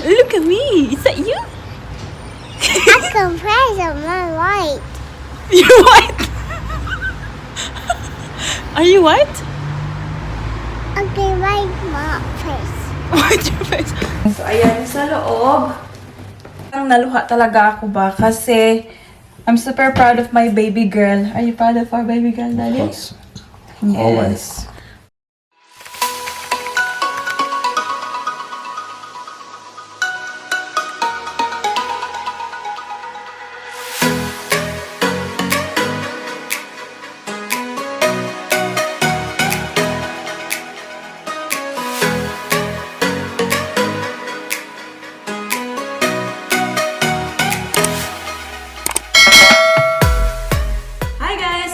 Look at me. Is that you? I can press on my white. You're white. Are you white? Okay, white my face. White your face. So, ayan, sa loob. Ang naluha talaga ako ba? Kasi, I'm super proud of my baby girl. Are you proud of our baby girl, Daddy? Yes. Yes. Always.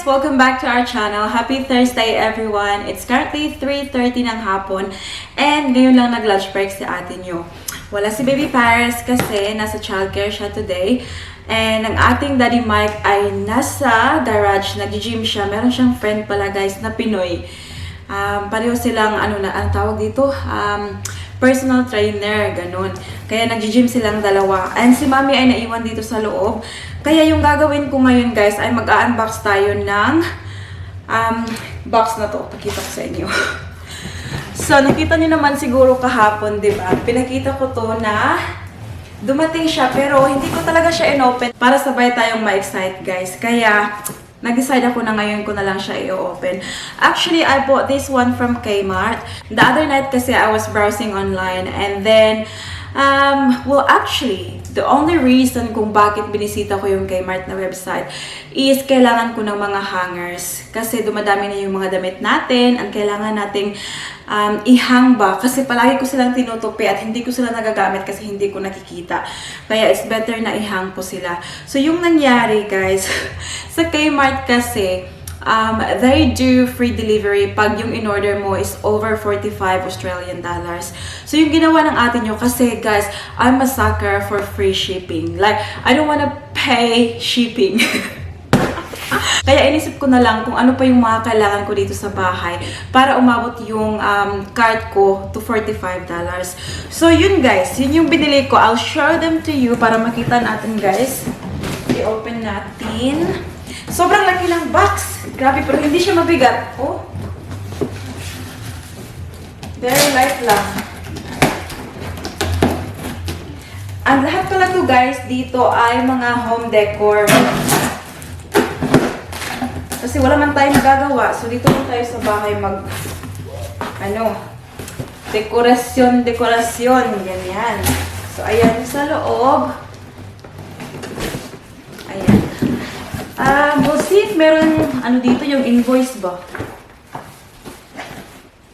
Welcome back to our channel. Happy Thursday everyone. It's currently 3:30 ng hapon and ngayon lang nag-lunch break si ate nyo. Wala si Baby Paris kasi nasa childcare siya today. And ang ating Daddy Mike ay nasa garage, nag-gym siya. Meron siyang friend pala guys na Pinoy. Pareho silang ang tawag dito? Personal trainer, ganun. Kaya nag-gym silang dalawa. And si Mami ay naiwan dito sa loob. Kaya yung gagawin ko ngayon guys ay mag-unbox tayo ng box na to. Pakita ko sa inyo. So, nakita nyo naman siguro kahapon, di ba? Pinakita ko to na dumating siya pero hindi ko talaga siya in-open para sabay tayong ma-excite guys. Kaya, nag-decide ako na ngayon ko na lang siya i-open. Actually, I bought this one from Kmart. The other night kasi I was browsing online and then, well actually, the only reason kung bakit binisita ko yung Kmart na website is kailangan ko ng mga hangers. Kasi dumadami na yung mga damit natin and kailangan nating ihang ba. Kasi palagi ko silang tinutupi at hindi ko sila nagagamit kasi hindi ko nakikita. Kaya it's better na ihang ko sila. So yung nangyari guys, sa Kmart kasi, they do free delivery pag yung in-order mo is over 45 Australian dollars. So, yung ginawa ng atin nyo, kasi guys, I'm a sucker for free shipping. Like, I don't wanna pay shipping. Kaya inisip ko na lang kung ano pa yung mga kailangan ko dito sa bahay para umabot yung cart ko to $45. So, yun guys, yun yung binili ko. I'll show them to you para makita natin guys. I-open natin. Sobrang laki ng box. Grabe, pero hindi siya mabigat. Oh. Very light lang. Ang lahat pala to guys, dito ay mga home decor. Kasi wala man tayong magagawa. So, dito po tayo sa bahay dekorasyon. Ganyan. So, ayan sa loob. Ayan. We'll see if meron, dito yung invoice ba?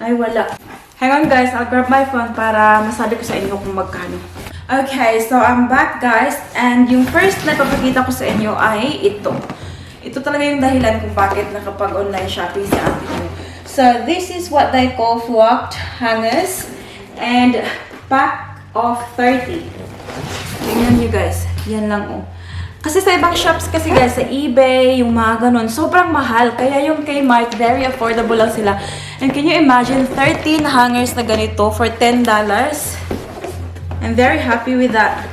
Ay, wala. Hang on guys, I'll grab my phone para masabi ko sa inyo kung magkano. Okay, so I'm back guys. And yung first na papakita ko sa inyo ay ito. Ito talaga yung dahilan kung bakit nakapag-online shopping si ate ko. So, this is what they call flocked hangers. And pack of 30. Tingnan nyo guys. Yan lang oh. Kasi sa ibang shops kasi guys, sa eBay, yung mga ganun, sobrang mahal. Kaya yung Kmart, very affordable lang sila. And can you imagine, 13 hangers na ganito for $10? I'm very happy with that.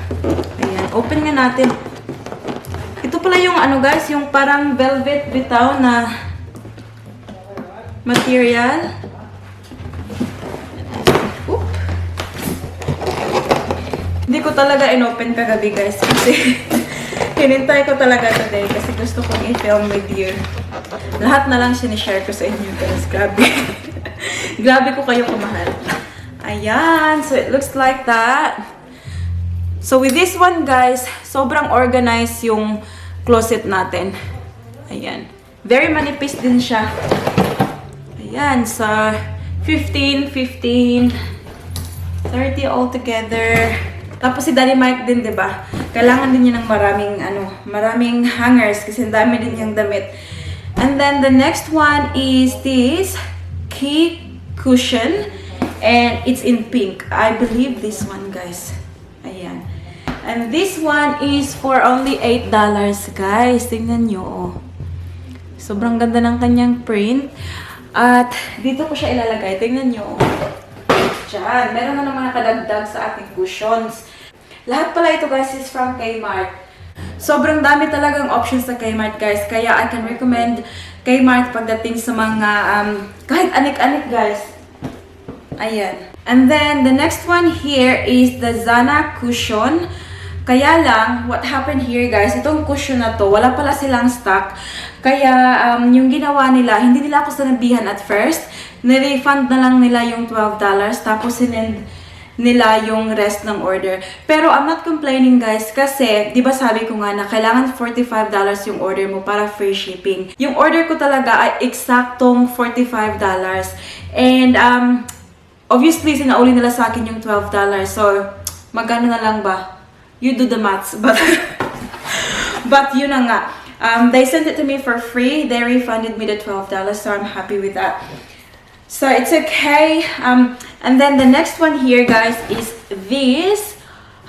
Ayan, open nga natin. Ito pala yung guys, yung parang velvet bitaw na material. Oop. Hindi ko talaga in-open kagabi guys kasi hinintay ko talaga today kasi gusto kong i-film with you. Lahat na lang sinishare ko sa inyo guys. Grabe. Grabe ko kayo kumahal. Ayan. So, it looks like that. So, with this one guys, sobrang organized yung closet natin. Ayan. Very manipis din siya. Ayan. So, 15, 15, 30 altogether. Tapos si Daddy Mike din, 'di ba? Kailangan din niya ng maraming hangers kasi dami din niyang damit. And then the next one is this cushion and it's in pink. I believe this one, guys. Ayan. And this one is for only $8, guys. Tingnan niyo, oh. Sobrang ganda ng kanyang print. At dito ko siya ilalagay. Tingnan niyo, oh. dyan. Meron na naman nakadagdag sa ating cushions. Lahat pala ito guys is from Kmart. Sobrang dami talagang options sa Kmart guys. Kaya I can recommend Kmart pagdating sa mga kahit anik-anik guys. Ayan. And then the next one here is the Zana Cushion. Kaya lang, what happened here guys, itong cushion na to, wala pala silang stock. Kaya yung ginawa nila, hindi nila ako sinabihan at first. Nirefund na lang nila yung $12. Tapos sinend nila yung rest ng order. Pero I'm not complaining guys kasi, di ba sabi ko nga na kailangan $45 yung order mo para free shipping. Yung order ko talaga ay eksaktong $45. And obviously, sinauli nila sa akin yung $12. So, magkano na lang ba? You do the maths. But yun na nga. They sent it to me for free. They refunded me the $12. So, I'm happy with that. So, it's okay. And then the next one here, guys, is this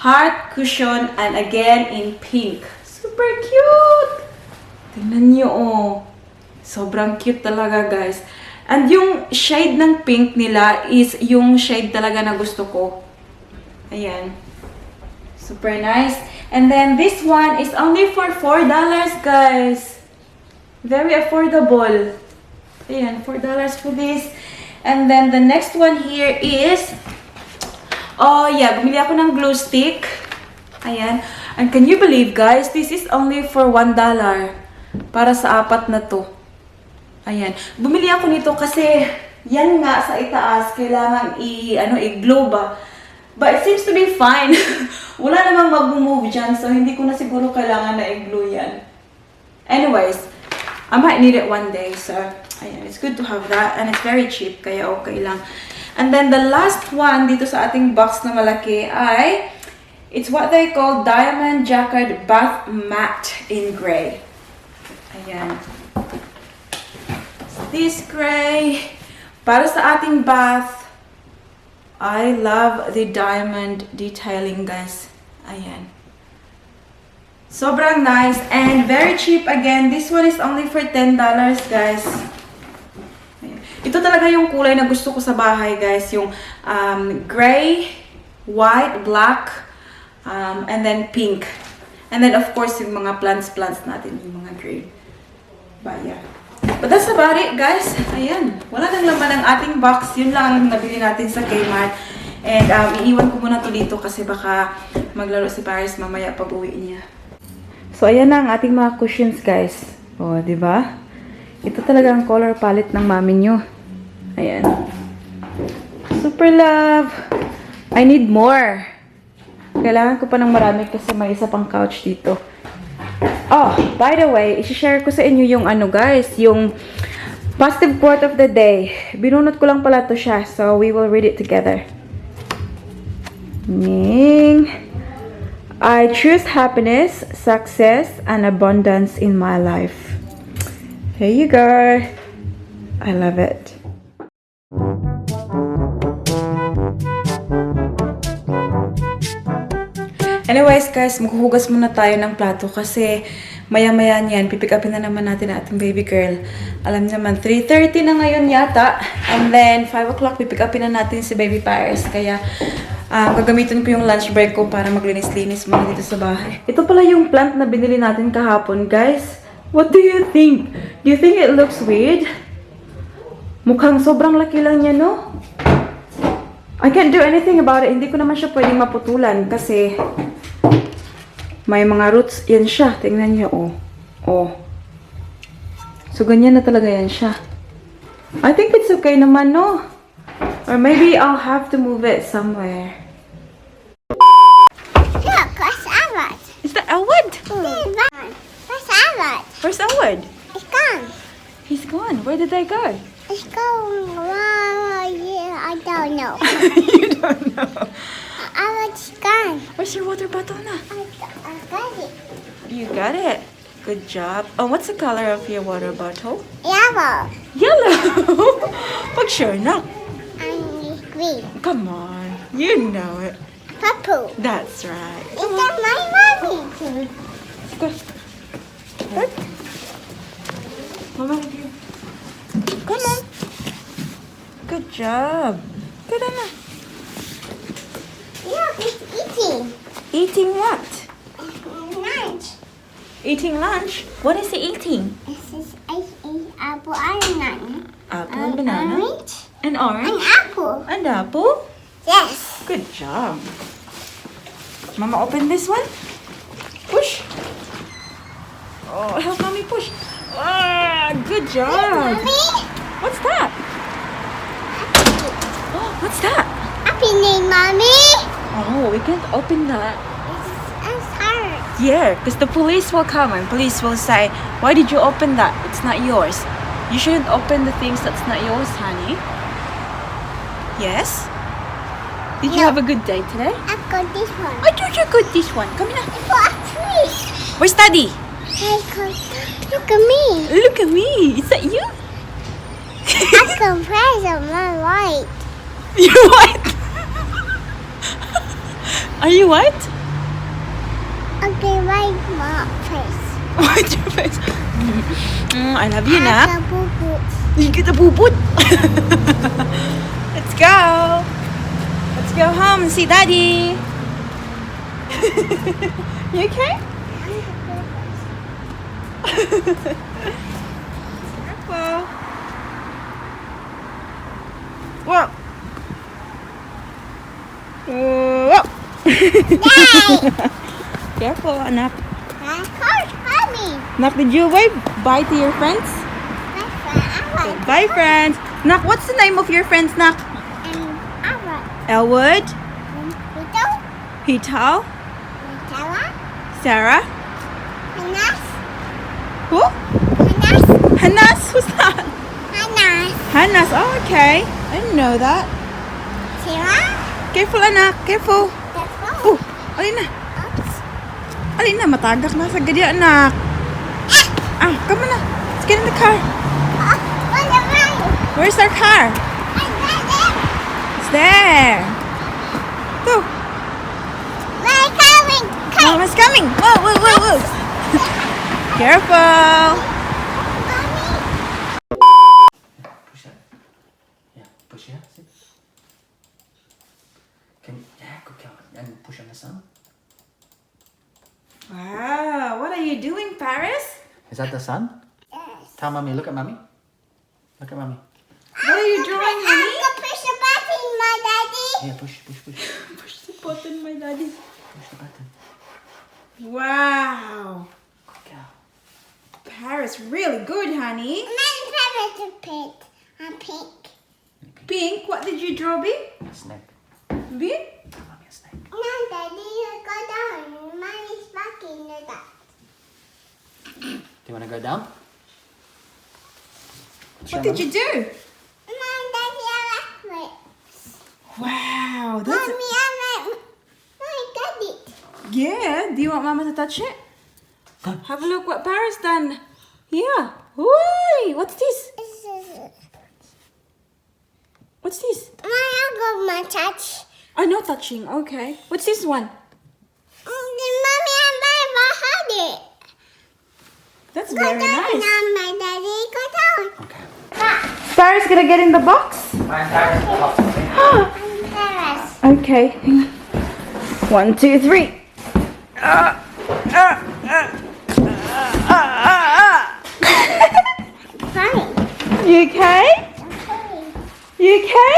heart cushion. And again, in pink. Super cute! Tingnan nyo, oh. Sobrang cute talaga, guys. And yung shade ng pink nila is yung shade talaga na gusto ko. Ayan. Super nice. And then this one is only for $4, guys. Very affordable. Ayan, $4 for this. And then the next one here is, oh yeah, bumili ako ng glue stick. Ayan. And can you believe, guys, this is only for $1 para sa apat na to. Ayan. Bumili ako nito kasi yan nga sa itaas kailangan i-glue ba. But it seems to be fine. Wala namang mag-move dyan, so hindi ko na siguro kailangan na i-glue yan. Anyways, I might need it one day, so ayan, it's good to have that. And it's very cheap, kaya okay lang. And then the last one dito sa ating box na malaki ay, it's what they call Diamond Jacquard Bath Matte in Gray. Ayan. This gray. Para sa ating bath, I love the diamond detailing, guys. Ayan. Sobrang nice and very cheap again. This one is only for $10, guys. Ayan. Ito talaga yung kulay na gusto ko sa bahay, guys. Yung gray, white, black, and then pink. And then, of course, yung mga plants natin, yung mga green. But yeah. But that's about it, guys. Ayan. Wala nang laman ang ating box. Yun lang ang nabili natin sa Kmart. And iiwan ko muna to dito kasi baka maglaro si Paris mamaya pag uwi niya. So, ayan na ang ating mga cushions, guys. O, diba? Ito talaga ang color palette ng mami nyo. Ayan. Super love. I need more. Kailangan ko pa ng marami kasi may isa pang couch dito. Oh, by the way, i-share ko sa inyo yung guys, yung positive quote of the day. Binunot ko lang pala to siya, so we will read it together. I choose happiness, success, and abundance in my life. Here you go. I love it. Anyways guys, maghuhugas muna tayo ng plato kasi maya-maya niyan, pipick upin na naman natin ang ating baby girl. Alam niyo naman, 3:30 na ngayon yata. And then, 5 o'clock, pipick upin na natin si baby Paris. Kaya, gagamitin ko yung lunch break ko para maglinis-linis muna dito sa bahay. Ito pala yung plant na binili natin kahapon, guys. What do you think? Do you think it looks weird? Mukhang sobrang laki lang niya, no? I can't do anything about it. Hindi ko naman siya pwedeng maputulan kasi may mga roots yan siya. Tingnan niyo, oh. Oh. So, ganyan na talaga yan siya. I think it's okay naman, no? Or maybe I'll have to move it somewhere. Look, where's Elwood? Is that Elwood? Where's Elwood? Where's Elwood? It's gone. He's gone. Where did they go? It's gone. Yeah, I don't know. You don't know. Elwood's gone. Where's your water bottle na? I got it. You got it. Good job. Oh, what's the color of your water bottle? Yellow. Yellow. Pag sure na. And green. Come on. You know it. Purple. That's right. Is that my mommy? Go. Good. Mama, come on. Good job. Good, Anna. It's eating. Eating what? Lunch. Eating lunch? What is he eating? This is apple and banana. Apple and banana? Orange. And orange? An apple. And apple? Yes. Good job. Mama, open this one. Push. Oh, help mommy push. Ah, good job. Mommy. What's that? Oh, what's that? Opening, mommy. Oh, we can't open that. It's hard. Yeah, because the police will come and police will say, why did you open that? It's not yours. You shouldn't open the things that's not yours, honey. Yes? Did you No. have a good day today? I've got this one. I told you good this one. Come here. It's for a tree. Where's Daddy? Look at me. Look at me. Is that you? I can press on my right. You're white. Are you white? Okay, right my face. What's your face? I love you, Nak. The boo-boo. You get the boo-boot. Let's go. Let's go home and see Daddy. You okay? Careful. Whoa. Whoa. Careful, Anak. Nak, did you wave bye to your friends? Bye, friends. Nak, what's the name of your friends, Nak? Elwood, Hital, Sarah. Who? Hanas. Who's that? Hanas. Oh, okay. I didn't know that. Careful, Anak. Careful. Oh, alin na. Alin na, matagak na sa gadya, Anak. Ah, come on na. Let's get in the car. Where's our car? It's there. Go. Mama's coming. Whoa, whoa, whoa, whoa. Careful. Push it. Yeah, push it. See? Good girl. And push on the sun. Wow, what are you doing, Paris? Is that the sun? Tell mommy, look at mommy. Look at mommy. What are you drawing, honey? Yeah, push. Push the button, my daddy. Push the button. Wow. Good girl. Paris, really good, honey. Pink. Pink, what did you draw, B? A snake. B? Tell mommy a snake. No, Daddy, you go down. Mommy's back in the dark. Do you want to go down? What did you do? No, Daddy, I like it. Wow, that's... Mommy, I got it. Yeah, do you want Mama to touch it? Have a look what Paris done. Yeah. Whey, what's this? What's this? I got my touch. Oh, no touching. Okay. What's this one? Mommy and Papa had it. That's Go very down nice. now, my daddy. Go down. Okay. Paris gonna get in the box? Find Paris in the box, okay? Paris. Okay. Hang on. 1, 2, 3. Funny. You okay? You okay?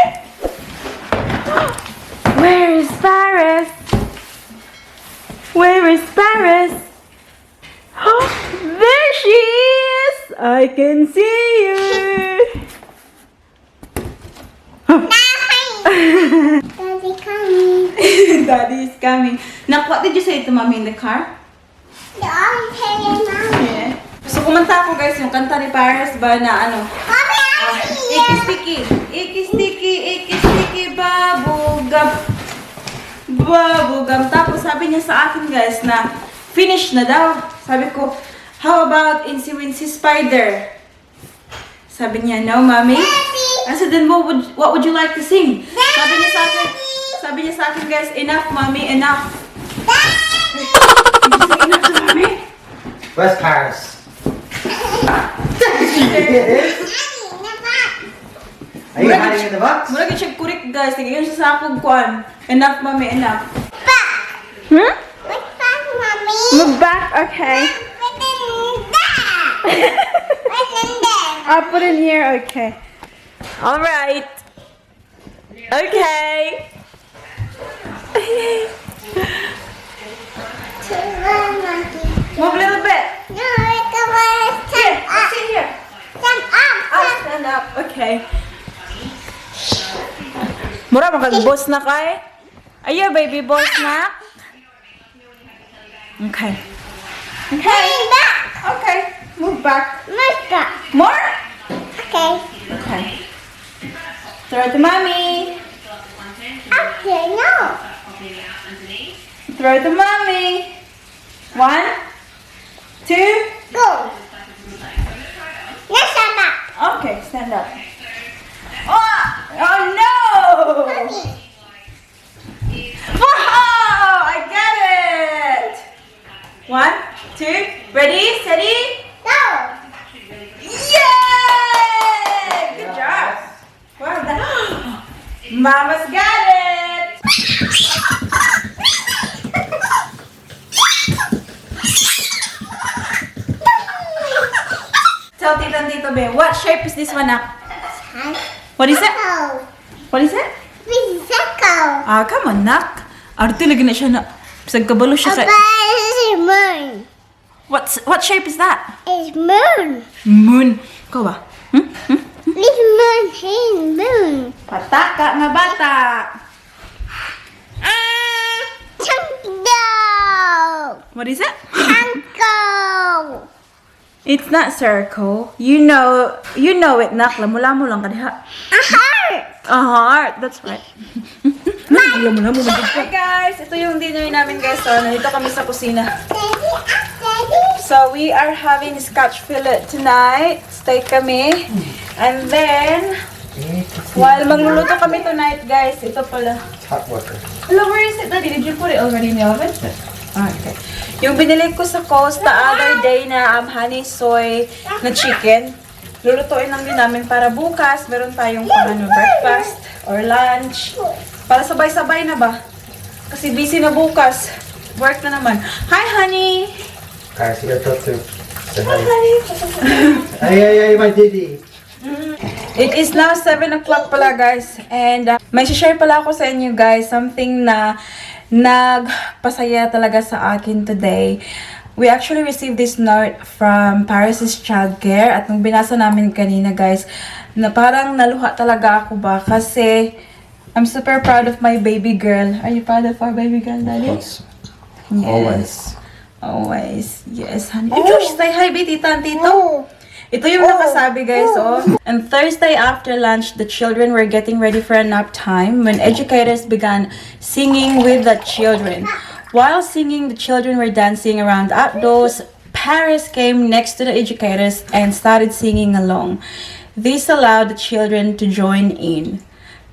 Where is Paris? Where is Paris? Oh, there she is! I can see you! Daddy coming. Daddy is coming. Now, what did you say to Mommy in the car? The orange hair, Mommy. Yeah. So, kumanta ako guys, yung kanta ni Paris ba na ano? Mommy, I see you. Iki sticky, bubblegum. Bubblegum. Tapos sabi niya sa akin guys na finish na daw. Sabi ko, how about Incy Wincy Spider? Sabi niya, no, Mommy. I said, then what would you like to sing? Sabi niya sa akin guys, enough, Mommy, enough. Did you say enough to Mommy? Where's Paris? Are you hiding in the box? Mula siya kurik guys, tingin siya sa akong kuan. Enough, Mommy, enough. Hmm? Look back, mommy. Look back. Okay. Put it in there. Put it in there. I'll put it here. Okay. All right. Okay. Move a little bit. No, come on. Here. Stand up. Sit here. Stand up. I'll stand up. Okay. Mura makag-boss na kay. Ayo, baby boss na. Okay. Okay. Move back. Okay. Move back. Move back. More? Okay. Okay. Throw it to mommy. Okay, no. Throw it to mommy. 1, 2. Go. Now stand up. Okay, stand up. Oh, oh no! Mommy. Wow! I get it! 1, 2, ready, steady. Go. Yay! Good job. Wow, that. Mama's got it! Tell Tito and Tito Be, what shape is this one up? What is it? Go. What is it? Please go. Ah, come on, Nak. Arte lagi na siya na. Bisag kabalo siya Papa, sa... it's moon. What shape is that? It's moon. Moon. Ikaw ba? It's moon. Hey, moon. Pataka nga bata. Tango. What is it? Tango. It's not circle. You know it, Nak. Lamu-lamu lang ka diha. A heart. A heart. That's right. Lamu-lamu man dito. Hi guys, ito yung dinner namin guys. So, nandito kami sa kusina. Daddy, daddy. So, we are having scotch fillet tonight. Steak kami. And then, while magluluto kami tonight guys, ito pala. Hot water. Hello, where is it, Daddy? Did you put it already in the oven? Ah, okay. Yung binili ko sa Coast the other day na honey soy na chicken, lulutuin lang din namin para bukas meron tayong breakfast or lunch. Para sabay-sabay na ba? Kasi busy na bukas. Work na naman. Hi, honey! Alright, so you're to say Hi, hi. honey! Ay, my didi. It is now 7 o'clock pala guys and may share pala ako sa inyo guys something na nagpasaya talaga sa akin today. We actually received this note from Paris's childcare at nung binasa namin kanina guys na parang naluha talaga ako ba kasi I'm super proud of my baby girl. Are you proud of our baby girl, Daddy? Yes. Yes. Always. Yes, honey. Oh. Josh, say hi, Tita and Tito. Oh. Ito yung nakasabi guys, oh. And Thursday after lunch, the children were getting ready for a nap time when educators began singing with the children. While singing, the children were dancing around outdoors. Paris came next to the educators and started singing along. This allowed the children to join in.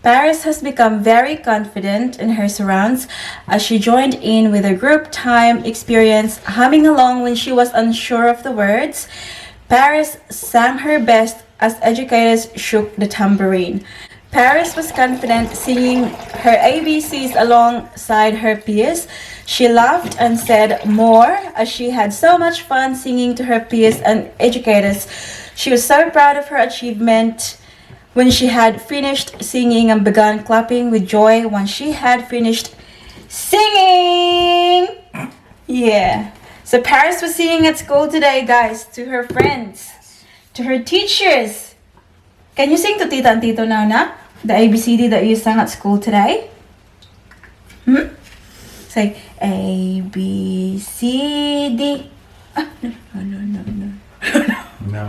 Paris has become very confident in her surrounds as she joined in with a group time experience, humming along when she was unsure of the words. Paris sang her best as educators shook the tambourine. Paris was confident singing her ABCs alongside her peers. She laughed and said more as she had so much fun singing to her peers and educators. She was so proud of her achievement when she had finished singing and began clapping with joy when she had finished singing. Yeah. So Paris was singing at school today, guys, to her friends, to her teachers. Can you sing to Tita and Tito now, Nak? The ABCD that you sang at school today? Say A, B, C, D. Ah, no. No.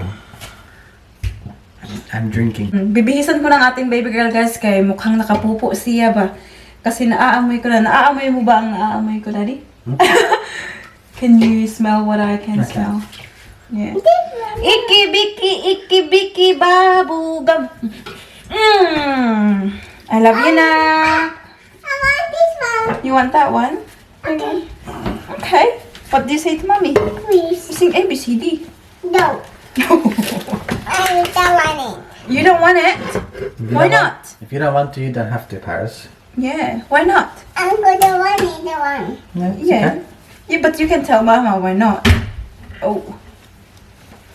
I'm drinking. Bibihisan ko ng ating baby girl, guys, kay mukhang nakapupo siya ba? Kasi naaamoy ko na. Naaamoy mo ba ang naaamoy ko, Daddy? Can you smell what I can smell? Yeah. Iki biki babugam. I love you na. I want this one. You want that one? Okay. Okay. What do you say to mommy? Please. Sing ABCD. No. I don't want it. You don't want it? Why not? If you don't want to, you don't have to, Paris. Yeah. Why not? I'm gonna want it, the one. No, it's Yeah. okay. Yeah, but you can tell Mama why not. Oh.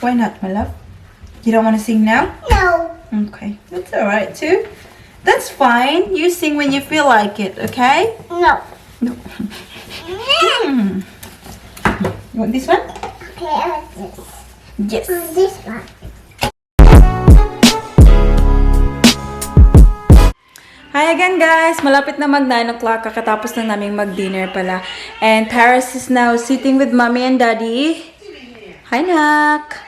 Why not, my love? You don't want to sing now? No. Okay. That's alright too. That's fine. You sing when you feel like it, okay? No. No. Hmm. You want this one? Okay, I want this. Yes. This one. Hi again guys! Malapit na mag 9 o'clock. Kakatapos na naming mag-dinner pala. And Paris is now sitting with Mommy and Daddy. Hi, Anak!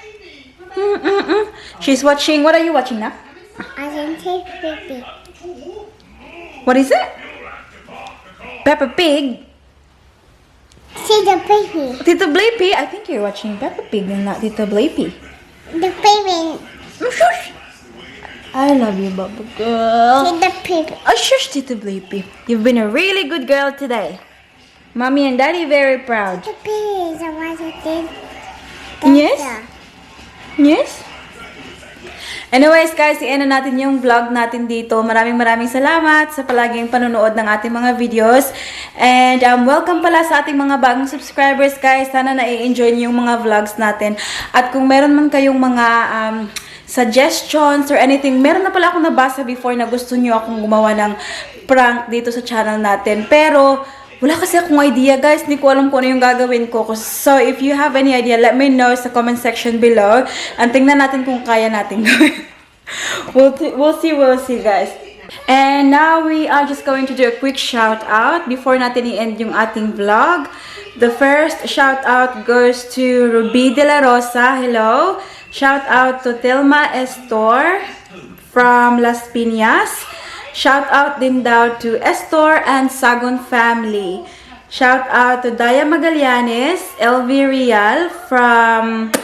She's watching... What are you watching, Nak? I can take baby. What is it? Peppa Pig? See the baby. Tito Blippi? I think you're watching Peppa Pig and not Tito Blippi. The baby. I love you, Bubba girl. See the baby. Oh, shush, Tito Blippi. You've been a really good girl today. Mommy and Daddy very proud. The baby is a one. Yes? Yes? Anyways guys, i-end na natin yung vlog natin dito. Maraming salamat sa palaging panonood ng ating mga videos. And welcome pala sa ating mga bagong subscribers guys. Sana na-enjoy niyo yung mga vlogs natin. At kung meron man kayong mga suggestions or anything, meron na pala akong nabasa before na gusto niyo akong gumawa ng prank dito sa channel natin. Pero wala kasi akong idea guys, hindi ko alam kung ano yung gagawin ko. So if you have any idea, let me know sa comment section below. And tingnan natin kung kaya natin gawin. We'll see guys. And now we are just going to do a quick shout out before natin i-end yung ating vlog. The first shout out goes to Ruby De La Rosa. Hello. Shout out to Telma Estor from Las Piñas. Shout out din daw to Estor and Sagon family. Shout out to Daya Magallanes, LV Real from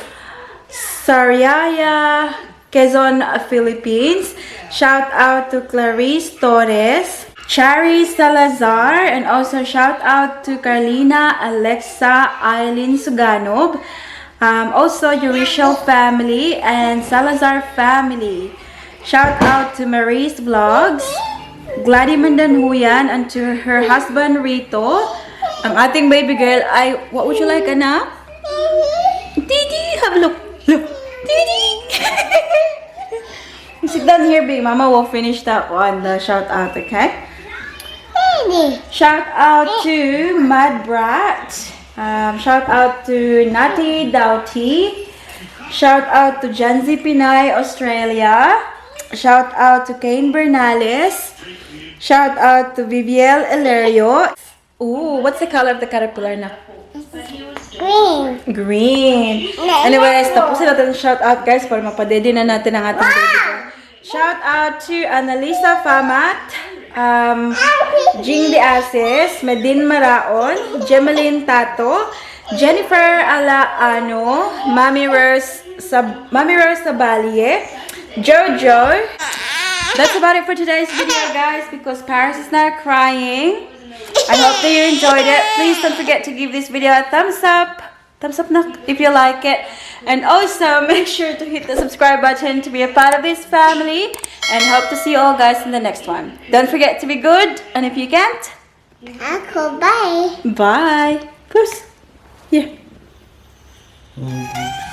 Sariaya, Quezon, Philippines. Shout out to Clarice Torres, Chari Salazar, and also shout out to Carlina, Alexa, Eileen Suganov. Also Eurasial family and Salazar family. Shout out to Marie's Vlogs, Gladys Mandanhuyan, and to her husband Rito. Ang ating baby girl ay, what would you like, Anak? Didi! Have a look! Look! Didi! Sit down here, baby. Mama will finish that one, the shout out, okay? Baby. Shout out to Mad Brat. Shout out to Nati Doughty. Shout out to Janzi Pinay, Australia. Shout out to Kane Bernales. Shout out to Viviel Elerio. Ooh, what's the color of the caterpillar na? Green. Green. Anyways, tapusin natin ang shout out guys para mapadede na natin ang ating baby girl. Shout out to Annalisa Famat, Jing De Ases, Medin Maraon, Jemeline Tato, Jennifer Alaano, Mami Rose Sabalie, Jojo. That's about it for today's video guys, because Paris is now crying. I hope that you enjoyed it. Please don't forget to give this video a thumbs up. Thumbs up na if you like it. And also make sure to hit the subscribe button to be a part of this family. And hope to see you all guys in the next one. Don't forget to be good. And if you can't, Uncle, bye. bye. Puss. Here. Mm-hmm.